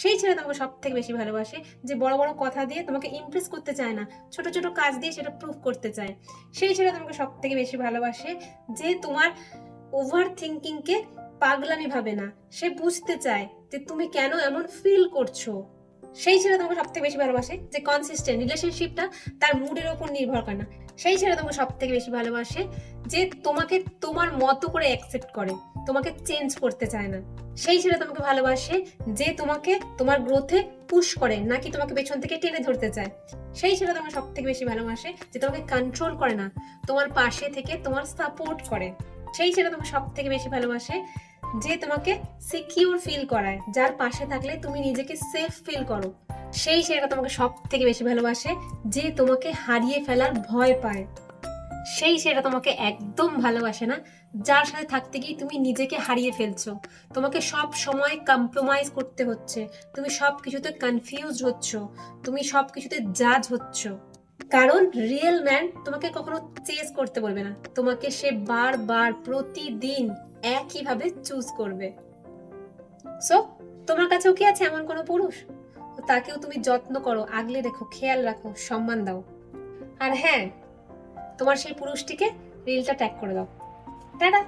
সেই ছেলে তোমাকে সব থেকে বেশি ভালোবাসে, যে বড় বড় কথা দিয়ে তোমাকে ইমপ্রেস করতে চায় না, ছোট ছোট কাজ দিয়ে সেটা প্রুভ করতে চায়। সেই ছেলে তোমাকে সব থেকে বেশি ভালোবাসে, যে তোমার ওভার থিঙ্কিংকে পাগলামি ভাবে না, সে বুঝতে চায় যে তুমি কেন এমন ফিল করছো। সেই ছেলে তোমাকে সব থেকে বেশি ভালোবাসে, যে কনসিস্টেন্ট, রিলেশনশিপটা তার মুডের ওপর নির্ভর করে না। সেই ছেলে তোমাকে সব থেকে বেশি ভালোবাসে, যে তোমাকে তোমার মতো করে অ্যাকসেপ্ট করে, তোমাকে চেঞ্জ করতে চায় না। সেই ছেলে তোমাকে ভালোবাসে, যে তোমাকে তোমার গ্রোথে পুশ করে, নাকি তোমাকে পেছন থেকে টেনে ধরতে চায়। সেই ছেলে তোমাকে সব থেকে বেশি ভালোবাসে, যে তোমাকে কন্ট্রোল করে না, তোমার পাশে থেকে তোমার সাপোর্ট করে। সেই ছেলে তোমাকে সব থেকে বেশি ভালোবাসে, যে তোমাকে সিকিউর ফিল করায়, যার পাশে থাকলে তুমি নিজেকে সেফ ফিল করো। সেই ছেলেটা তোমাকে সব থেকে বেশি ভালোবাসে, যে তোমাকে হারিয়ে ফেলার ভয় পায়। সেই ছেলেটা তোমাকে একদম ভালোবাসে না, যার সাথে থাকতে গিয়ে তুমি নিজেকে হারিয়ে ফেলছো, তোমাকে সব সময় কম্প্রোমাইজ করতে হচ্ছে, তুমি সব কিছুতে কনফিউজ হচ্ছ, তুমি সব কিছুতে জাজ হচ্ছ। কারণ রিয়েল ম্যান তোমাকে কখনো চেজ করতে বলবে না, তোমাকে সে বারবার প্রতিদিন একইভাবে চুজ করবে। সো তোমার কাছেও কি আছে এমন কোনো পুরুষ? তো তাকেও তুমি যত্ন করো, আগলে রেখো, খেয়াল রাখো, সম্মান দাও। আর হ্যাঁ, তোমার সেই পুরুষটিকে রিলটা ট্যাগ করে দাও। টাটা।